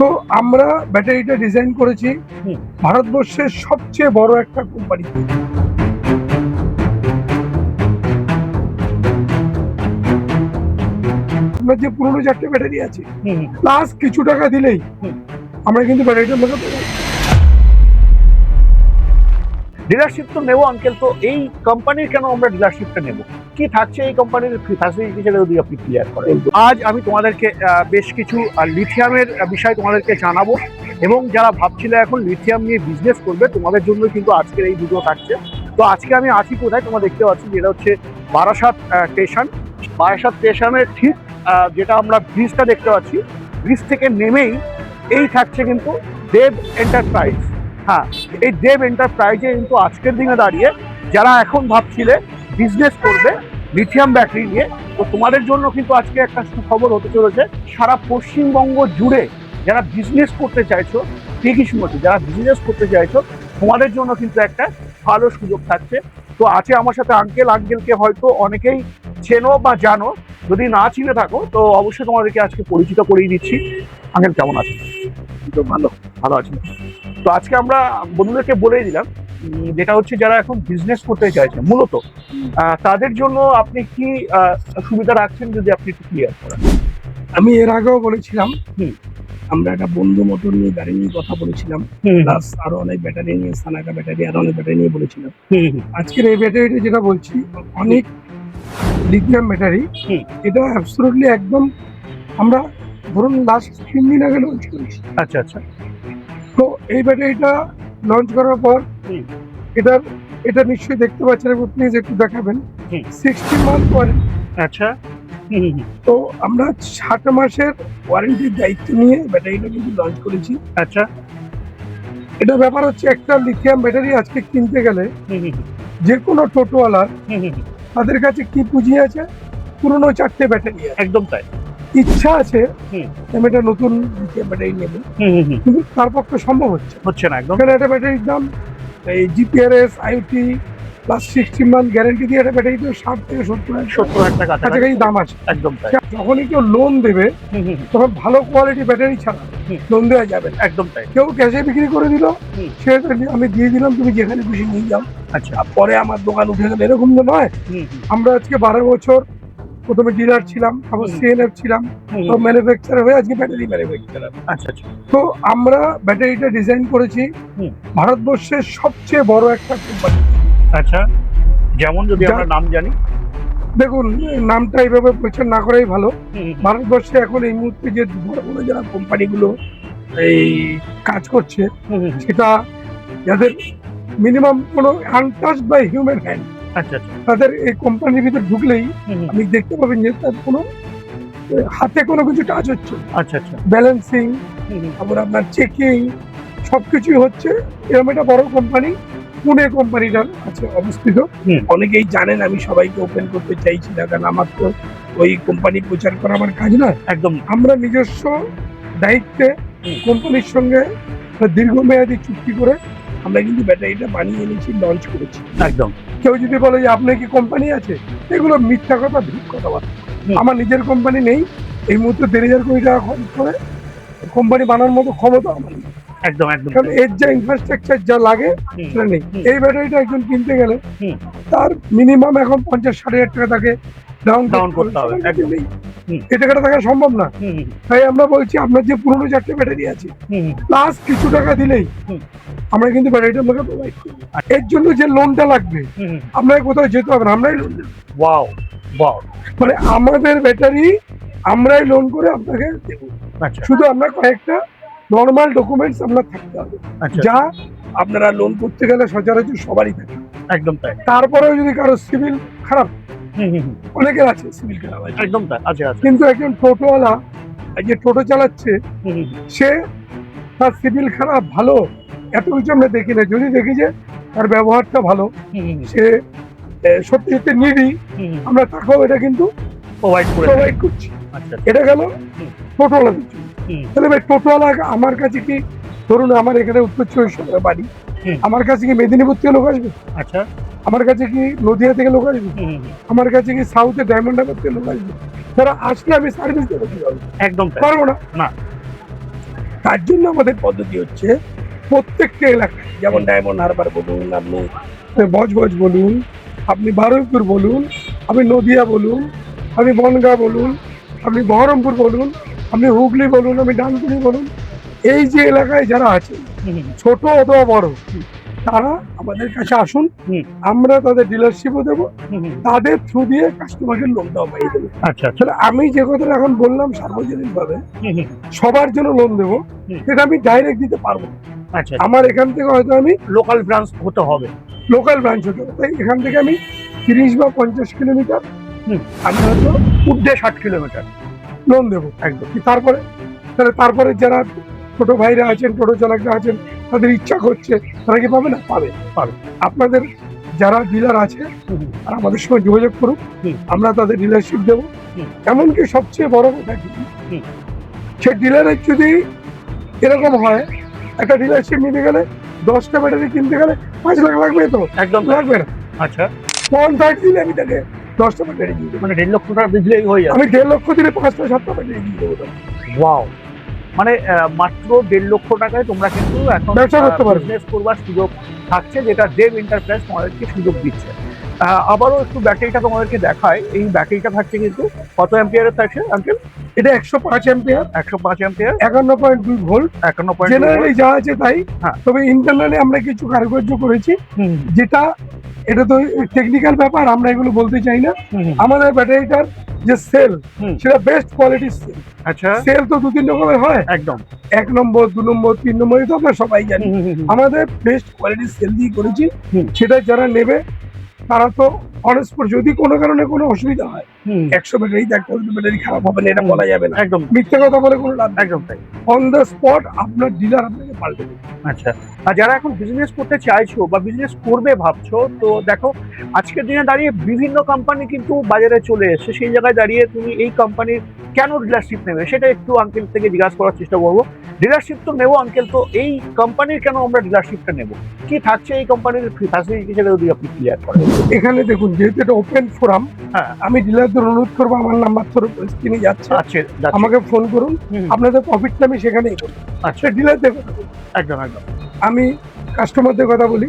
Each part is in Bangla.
তো আমরা ব্যাটারিটা ডিজাইন করেছি হুম। ভারতবর্ষের সবচেয়ে বড় একটা কোম্পানি। আমরা যে পুরনো 4টে ব্যাটারি আছে প্লাস কিছু টাকা দিলেই আমরা কিন্তু ব্যাটারিটা লোকে ডিলারশিপ তো নেবো আঙ্কেল, তো এই কোম্পানির কেন আমরা ডিলারশিপটা নেব? কি থাকছে এই কোম্পানির ফ্যাসিলিটি সেটা যদি আপনি ক্লিয়ার করেন। আজ আমি তোমাদেরকে বেশ কিছু লিথিয়ামের বিষয় তোমাদেরকে জানাবো, এবং যারা ভাবছিল এখন লিথিয়াম নিয়ে বিজনেস করবে তোমাদের জন্য কিন্তু আজকের এই ভিডিও থাকছে। তো আজকে আমি আছি কোথায় তোমরা দেখতে পাচ্ছি, যেটা হচ্ছে বারাসাত স্টেশন। বারাসাত স্টেশনের ঠিক যেটা আমরা ব্রিজটা দেখতে পাচ্ছি, ব্রিজ থেকে নেমেই এই থাকছে কিন্তু দেব এন্টারপ্রাইজ। হ্যাঁ, এই দেব এন্টারপ্রাইজে কিন্তু আজকের দিনে দাঁড়িয়ে যারা এখন ভাবছিলে বিজনেস করবে লিথিয়াম ব্যাটারি নিয়ে, তো তোমাদের জন্য কিন্তু আজকে একটা সুখবর হতে চলেছে। সারা পশ্চিমবঙ্গ জুড়ে যারা বিজনেস করতে চাইছো, ঠিকই শুনেছো, যারা বিজনেস করতে চাইছো তোমাদের জন্য কিন্তু একটা ভালো সুযোগ থাকছে। তো আছে আমার সাথে আঙ্কেলকে হয়তো অনেকেই চেনো বা জানো, যদি না চিনে থাকো তো অবশ্যই তোমাদেরকে আজকে পরিচিত করিয়ে দিচ্ছি। আঙ্কেল কেমন আছেন? তো ভালো ভালো আছেন। তো আজকে আমরা বন্ধুদেরকে বলেই দিলাম, যেটা হচ্ছে যারা এখন বিজনেস করতে চাইছে মূলত তাদের জন্য আপনি কি সুবিধা রাখছেন, যদি আপনি একটু ক্লিয়ার করেন। আমি এর আগেও বলেছিলাম আমরা একটা বন্ধু মোটর নিয়ে গাড়ি নিয়ে কথা বলেছিলাম, প্লাস আরো অনেক ব্যাটারি নিয়ে, সানাকা ব্যাটারি আরো অনেক ব্যাটারি নিয়ে বলেছিলাম। আজকের এই ব্যাটারিটা যেটা বলছি অনেক লিথিয়াম ব্যাটারি, এটা অ্যাবসলিউটলি একদম আমরা ধরুন লাস্ট 3 দিন আগে লঞ্চ করেছি। আচ্ছা আচ্ছা। তো এই ব্যাটারিটা লঞ্চ করার পর এটা নিশ্চয়ই দেখতে পাচ্ছেন, প্লিজ একটু দেখাবেন। 60 মান্থ ওয়ারেন্টি। আচ্ছা। তো আমরা 60 মাসের ওয়ারেন্টির দায়িত্ব নিয়ে ব্যাটারিটা কিন্তু লঞ্চ করেছি। আচ্ছা। এটা ব্যাপার হচ্ছে, একটা লিথিয়াম ব্যাটারি আজকে কিনতে গেলে যে কোনো টোটোওয়ালার তাদের কাছে কি পুঁজি আছে, পুরনো 4টে ব্যাটারি। একদম তাই। ইচ্ছা আছে আমি একটা নতুন লিথিয়াম ব্যাটারি নেব, কিন্তু তার পক্ষে সম্ভব হচ্ছে না। একদম। একটা ব্যাটারির দাম এই GPRS IoT plus 60 month guarantee দিয়ে একটা ব্যাটারি তো 60 থেকে 70 টাকা কাছাকাছি দাম আছে। একদম তাই। যখনই কেউ লোন দেবে তখন ভালো কোয়ালিটি ব্যাটারি ছাড়া লোন দেওয়া যাবে না। একদম তাই। কেউ ক্যাশে বিক্রি করে দিল, সেটা আমি দিয়ে দিলাম, তুমি যেখানে খুশি নিয়ে যাও। আচ্ছা। পরে আমার দোকান উঠে গেল, এরকম তো নয়। আমরা আজকে 12 বছর প্রথমে ডিলার ছিলাম, তারপর সিএনএফ ছিলাম, তো ম্যানুফ্যাকচারার হয়ে আজকে ব্যাটারি ম্যানুফ্যাকচারার। আচ্ছা আচ্ছা। তো আমরা ব্যাটারিটা ডিজাইন করেছি ভারতবর্ষের সবচেয়ে বড় একটা কোম্পানি। আচ্ছা, যেমন যদি আমরা নাম জানি। দেখুন, নামটা এইভাবে প্রচার না করাই ভালো। ভারতবর্ষে এখন এই মুহূর্তে যে বড় বড় যারা কোম্পানিগুলো এই কাজ করছে, সেটা যাদের মিনিমাম কোনো আনটাচড বাই হিউম্যান হ্যান্ড, আচ্ছা আচ্ছা, তাদের এই কোম্পানির ভিতরে ঢুকলেই আপনি দেখতে পাবেন যে তার কোনো হাতে কোনো কিছু টাচ হচ্ছে। আচ্ছা আচ্ছা। ব্যালেন্সিং, তারপর আপনার চেকিং সবকিছুই হচ্ছে। এরকম একটা বড় কোম্পানি পুনে কোম্পানিটার আছে অবস্থিত। অনেকেই জানেন, আমি সবাইকে ওপেন করতে চাইছি না, কারণ আমার তো ওই কোম্পানি প্রচার করা আমার কাজ নয়। একদম। আমরা নিজস্ব দায়িত্বে কোম্পানির সঙ্গে দীর্ঘমেয়াদী চুক্তি করে আমরা কিন্তু ব্যাটারিটা বানিয়ে এনেছি, লঞ্চ করেছি। একদম। কেউ যদি বলে যে আপনার কি কোম্পানি আছে, এগুলো মিথ্যা কথা, ভিড় কথাবার্তা। আমার নিজের কোম্পানি নেই। এই মুহূর্তে 1,500 কোটি টাকা খরচ করে কোম্পানি বানানোর মতো ক্ষমতা আমার নেই। একদম একদম। কারণ এর যা ইনফ্রাস্ট্রাকচার যা লাগে সেটা নেই। এই ব্যাটারিটা একজন কিনতে গেলে তার মিনিমাম এখন 50-60 টাকা তাকে ডাউন করতে হবে। এই টাকাটা থাকা সম্ভব না। তাই আমরা বলছি, আপনার যে পুরনো 4টে ব্যাটারি আছে প্লাস কিছু টাকা দিলেই আমরা কিন্তু ব্যাটারিটা আপনাকে প্রোভাইড করবো। এর জন্য যে লোনটা লাগবে আপনাকে কোথাও যেতে হবে না, আমরাই লোন দেবো। Wow wow. মানে আমাদের ব্যাটারি আমরাই লোন করে আপনাকে দেবো। শুধু আমরা কয়েকটা নর্মাল ডকুমেন্টস আপনার থাকতে হবে, যা আপনারা লোন করতে গেলে সচরাচর সবারই থাকে। একদম তাই। তারপরেও যদি কারো সিভিল খারাপ, অনেকের আছে সিভিল খারাপ আছে, একদম তাই আছে। কিন্তু একজন টোটোওয়ালা যে টোটো চালাচ্ছে, সে তার সিভিল খারাপ ভালো এত কিছু আমরা দেখি না। যদি দেখি যে তার ব্যবহারটা ভালো, সে সত্যি সত্যি নিডি, আমরা তাকেও এটা কিন্তু প্রোভাইড করছি। এটা গেল টোটোওয়ালাদের জন্য। তাহলে ভাই, টোটোওয়ালা আমার কাছে কি, ধরুন আমার এখানে উত্তর 24 বাড়ি, আমার কাছে কি মেদিনীপুর থেকে লোক আসবে? আচ্ছা। আমার কাছে কি নদিয়া থেকে লোক আসবে? আমার কাছে কি সাউথে ডায়মন্ড হারবার থেকে লোক আসবে? যারা আসলে আমি সার্ভিস দেবো কিভাবে? একদম পারবো না। তার জন্য আমাদের পদ্ধতি হচ্ছে প্রত্যেকটা এলাকায়, যেমন ডায়মন্ড হারবার বলুন, আপনি বজবজ বলুন, আপনি বারুইপুর বলুন, আপনি নদিয়া বলুন, আপনি বনগাঁ বলুন, আপনি বহরমপুর বলুন, আপনি হুগলি বলুন, আপনি ডানকুনি বলুন, এই যে এলাকায় যারা আছে ছোট অথবা বড়, তারা আমাদের কাছে আসুন, আমরা তাদের ডিলারশিপও দেবো, তাদের থ্রু দিয়ে কাস্টমারকে লোনটাও পাইয়ে দেবো। আচ্ছা আসলে আমি যে কথাটা এখন বললাম সার্বজনীন ভাবে সবার জন্য লোন দেবো, সেটা আমি ডাইরেক্ট দিতে পারবো না। আচ্ছা, আমার এখান থেকে হয়তো আমি লোকাল ব্রাঞ্চ হতে হবে। লোকাল ব্রাঞ্চ হতে হবে, তাই এখান থেকে আমি 30 বা 50 কিলোমিটার আমি হয়তো ঊর্ধ্বে 60 কিলোমিটার লোন দেবো একদম। তারপরে যারা ছোট ভাইরা আছেন, টোটো চালকরা আছেন, তাদের ইচ্ছা করছে, তারা কি পাবে না? পাবে। আপনাদের যারা ডিলার আছে আর আমাদের সঙ্গে যোগাযোগ করুন, আমরা তাদের ডিলারশিপ দেবো। এমনকি সবচেয়ে বড় কথা কি, সে ডিলারের যদি এরকম হয়, একটা ডিলারশিপ নিতে গেলে 10টা ব্যাটারি কিনতে গেলে 5 লাখ লাগবে, তো একদম লাগবে না। আচ্ছা, 50 দিলে আমি তাকে 10টা ব্যাটারি দিয়ে দেবো। মানে 1.5 লক্ষ টাকা দিলেই হয়ে যাবে। আমি 1.5 লক্ষ দিলে 5টা 7টা ব্যাটারি দিয়ে দেবো তাকে। ওয়াও, মানে মাত্র 1.5 লক্ষ টাকায় তোমরা কিন্তু এখন ব্যবসা করতে পারবে। বিজনেস করবার সুযোগ থাকছে, যেটা দেব এন্টারপ্রাইজ তোমাদেরকে সুযোগ দিচ্ছে। আবারও একটু ব্যাটারিটা তোমাদেরকে দেখায়। এই ব্যাটারিটা থাকছে কিন্তু কত অ্যাম্পিয়ারের থাকছে আঙ্কেল? এটা 105 অ্যাম্পিয়ার, 105 অ্যাম্পিয়ার, 51.2 ভোল্ট। 51.2 জেনারেলি যা আছে তাই, হ্যাঁ। তবে ইন্টারনালি আমরা কিছু কারুকার্য করেছি, যেটা এটা তো টেকনিক্যাল ব্যাপার, আমরা এগুলো বলতে চাই না। আমাদের ব্যাটারিটার যে সেল, সেটা বেস্ট কোয়ালিটির সেল। আচ্ছা, সেল তো 2-3 রকমের হয়, একদম 1 নম্বর, 2 নম্বর, 3 নম্বর, এটা তো আমরা সবাই জানি। আমাদের বেস্ট কোয়ালিটির সেল দিয়ে করেছি, সেটা যারা নেবে তারা তো অন স্পট, যদি কোনো কারণে কোনো অসুবিধা হয়, 100 ব্যাটারিতে একটা ব্যাটারি খারাপ হবে না, এটা বলা যাবে না। একদম মিথ্যে কথা বলে কোনো লাভ নেই। একদম তাই। অন দ্য স্পট আপনার ডিলার আপনাকে পাল্টে দেবে। আচ্ছা, আর যারা এখন বিজনেস করতে চাইছো বা বিজনেস করবে ভাবছো, তো দেখো আজকের দিনে দাঁড়িয়ে বিভিন্ন কোম্পানি কিন্তু বাজারে চলে এসেছে। সেই জায়গায় দাঁড়িয়ে তুমি এই কোম্পানির কেন ডিলারশিপ নেবে, সেটা একটু আঙ্কেল থেকে জিজ্ঞাসা করার চেষ্টা করবো। ডিলারশিপ তো নেবো আঙ্কেল, তো এই কোম্পানির কেন আমরা ডিলারশিপটা নেবো, কি থাকছে এই কোম্পানির ফ্যাসিলিটি, সেটা যদি আপনি ক্লিয়ার করেন। এখানে দেখুন, যেহেতু এটা ওপেন ফোরাম, হ্যাঁ, আমি ডিলারদের অনুরোধ করবো, আমার নাম্বার তো স্ক্রিনে যাচ্ছে, আচ্ছা, আমাকে ফোন করুন, আপনাদের প্রফিটটা আমি সেখানেই করবো। আচ্ছা, ডিলারদের কথা বলি, একদম একদম আমি কাস্টমারদের কথা বলি।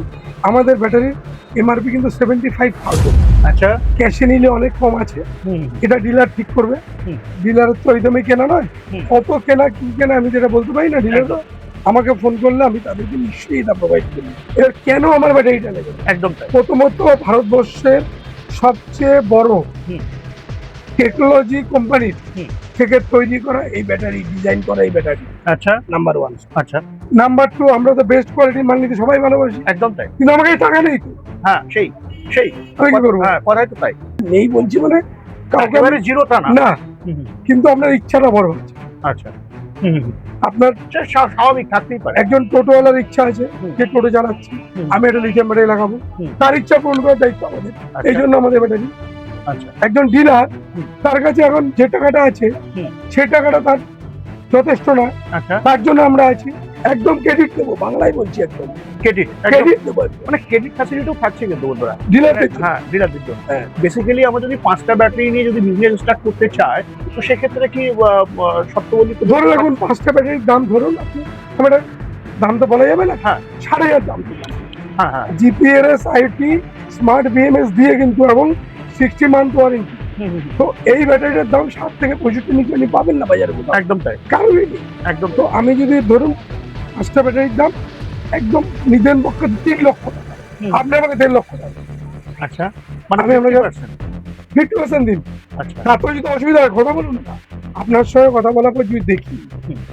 আমাদের ব্যাটারির এমআরপি কিন্তু 75,000, আচ্ছা, ক্যাশে নিলে অনেক কম আছে, এটা ডিলার ঠিক করবে। ডিলারের তো ওই দামে কেনা নয়, কত কেনা কি কেনা আমি যেটা বলতে পারি না। ডিলার আমাকে ফোন করলে আমি তাদেরকে নিশ্চয়ই এটা প্রোভাইড করি। এর কেন আমার ব্যাটারিটা নেবে? একদম তাই। প্রথমত ভারতবর্ষের সবচেয়ে বড় টেকনোলজি কোম্পানির থেকে তৈরি করা এই ব্যাটারি, ডিজাইন করা এই ব্যাটারি, আচ্ছা, নাম্বার 1। আচ্ছা, নাম্বার 2, আমরা তো বেস্ট কোয়ালিটির মাল নিতে সবাই ভালোবাসি, একদম তাই। কিন্তু আমাকে এই টাকা নেই তো, হ্যাঁ, সেই সেই আমি কি করবো? হ্যাঁ, কথাই তো তাই। নেই বলছি মানে কাউকে একেবারে জিরো তা না। না, কিন্তু আপনার ইচ্ছাটা বড় আছে। আচ্ছা, আপনার স্বাভাবিক থাকতেই পারে। একজন টোটোওয়ালার ইচ্ছা আছে, যে টোটো চালাচ্ছে, আমি একটা লিথিয়াম ব্যাটারি লাগাবো, তার ইচ্ছা পূরণ করার দায়িত্ব আমাদের, এই জন্য আমাদের ব্যাটারি। আচ্ছা, একজন ডিলার, তার কাছে এখন যে টাকাটা আছে, সেই টাকাটা তার যথেষ্ট না, আচ্ছা, তার জন্য আমরা আছি। একদম ক্রেডিট দেবো, বাংলায় বলছি, একদম ক্রেডিট ক্রেডিট দেবো, মানে ক্রেডিট ফ্যাসিলিটিও থাকছে কিন্তু বন্ধুরা ডিলারদের। হ্যাঁ, ডিলারদের জন্য। হ্যাঁ। বেসিক্যালি আমরা যদি 5টা ব্যাটারি নিয়ে যদি বিজনেস স্টার্ট করতে চাই, তো সেক্ষেত্রে কি শর্তাবলী ধরুন এখন 5টা ব্যাটারির দাম, ধরুন আপনি, আমার দাম তো বলা যাবে না, হ্যাঁ, 5,500 দাম, হ্যাঁ হ্যাঁ, জিপিআরএস, আইটি, স্মার্ট বিএমএস দিয়ে কিন্তু, এবং 60 মান্থ ওয়ারেন্টি। তো এই ব্যাটারিটার দাম 60 থেকে 65 নিচে আপনি পাবেন না বাজারে কোথাও, একদম তাই, কারণই নেই। একদম। তো আমি যদি ধরুন 5টা ব্যাটারির দাম একদম নিজের পক্ষে 3 লক্ষ টাকা, আপনি আমাকে 1.5 লক্ষ টাকা, আচ্ছা, মানে আমি আপনাকে 50% দিন। আচ্ছা, তারপরে যদি অসুবিধা হয় কথা বলুন না, আপনার সঙ্গে কথা বলার পর যদি দেখি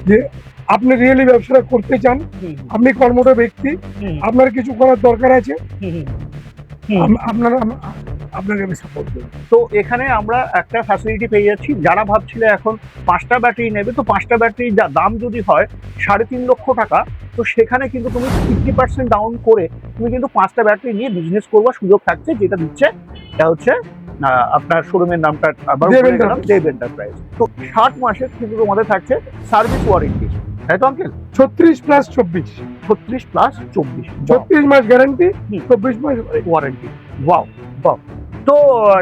যে আপনি রিয়েলি ব্যবসাটা করতে চান, আপনি কর্মঠ ব্যক্তি, আপনার কিছু করার দরকার আছে, আপনাকে আমি সাপোর্ট দেবো। তো এখানে আমরা একটা ফ্যাসিলিটি পেয়ে যাচ্ছি। যারা ভাবছিলে এখন 5টা ব্যাটারি নেবে, তো 5টা ব্যাটারি দাম যদি হয় 3.5 লক্ষ টাকা, তো সেখানে কিন্তু তুমি 50% ডাউন করে তুমি কিন্তু 5টা ব্যাটারি নিয়ে বিজনেস করবার সুযোগ থাকছে, যেটা দিচ্ছে এটা হচ্ছে আপনার শোরুমের নামটা আবার দেব এন্টারপ্রাইজ। তো 60 মাসের কিন্তু তোমাদের থাকছে সার্ভিস ওয়ারেন্টি, তাই তো আঙ্কেল? 36 + 24, 36 + 24, 36 মাস গ্যারান্টি, 24 মাস ওয়ারেন্টি। ওয়াও, বাহ। তো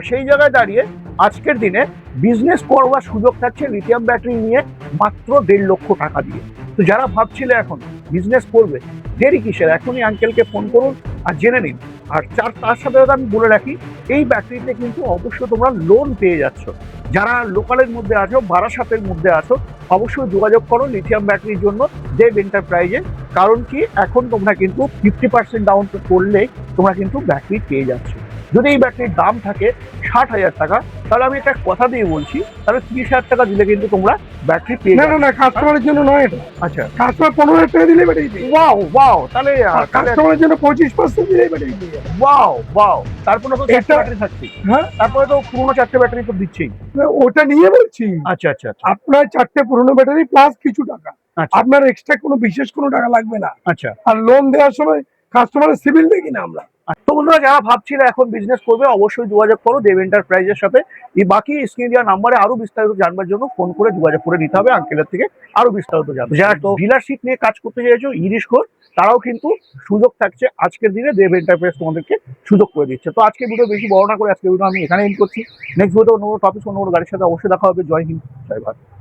সেই জায়গায় দাঁড়িয়ে আজকের দিনে বিজনেস করবার সুযোগ থাকছে লিথিয়াম ব্যাটারি নিয়ে মাত্র 1.5 লক্ষ টাকা দিয়ে। তো যারা ভাবছিলে এখন বিজনেস করবে, দেরি কিসের, এখনই আঙ্কেলকে ফোন করুন আর জেনে নিন। আর তার সাথে সাথে আমি বলে রাখি, এই ব্যাটারিতে কিন্তু অবশ্যই তোমরা লোন পেয়ে যাচ্ছ। যারা লোকালের মধ্যে আছো, বারাসাতের মধ্যে আছো, অবশ্যই যোগাযোগ করো লিথিয়াম ব্যাটারির জন্য দেব এন্টারপ্রাইজে। কারণ কি, এখন তোমরা কিন্তু 50% ডাউন করলে তোমরা কিন্তু ব্যাটারি পেয়ে যাচ্ছ। যদি এই ব্যাটারির দাম থাকে 60,000 টাকা, তাহলে আমি একটা কথা দিয়ে বলছি, তাহলে 30,000 টাকা দিলে কিন্তু তোমরা ব্যাটারি পেয়ে না যাচ্ছ। না না, কাস্টমারের জন্য নয় এটা। আচ্ছা, কাস্টমার 15,000 টাকা দিলে ব্যাটারি পেয়ে যাবে। ওয়াও ওয়াও, তাহলে কাস্টমারের জন্য 25% দিলে ব্যাটারি পেয়ে যাবে। ওয়াও ওয়াও, তারপরে তো 4টে এটা- ব্যাটারি থাকছে। হ্যাঁ, তারপরে তো পুরোনো 4টে ব্যাটারি তো দিচ্ছেই। ওটা নিয়ে বলছি। আচ্ছা আচ্ছা আচ্ছা আপনার 4টে পুরনো ব্যাটারি প্লাস কিছু টাকা, আচ্ছা আপনার এক্সট্রা কোনো বিশেষ কোনো টাকা লাগবে না। আচ্ছা। আর লোন দেওয়ার সময় কাস্টমারের সিভিল দেখি না আমরা। তো বন্ধুরা, যারা ভাবছিলে এখন বিজনেস করবে, অবশ্যই যোগাযোগ করো দেব এন্টারপ্রাইজের সাথে। এই বাকি স্ক্রিন দেওয়া নাম্বারে আরো বিস্তারিত জানবার জন্য ফোন করে যোগাযোগ করে নিতে হবে আঙ্কেলের থেকে, আরো বিস্তারিত জানবে। যারা তো ডিলারশিপ নিয়ে কাজ করতে চাইছো ইরিশ ঘোষ, তারাও কিন্তু সুযোগ থাকছে আজকের দিনে। দেব এন্টারপ্রাইজ তোমাদেরকে সুযোগ করে দিচ্ছে। তো আজকে ভিডিও বেশি বড় না করে আজকে ভিডিও আমি এখানে এন্ড করছি। নেক্সট ভিডিও অন্য টপিক অন্য গাড়ির সাথে অবশ্যই দেখা হবে। জয় হিন্দ, জয় ভারত।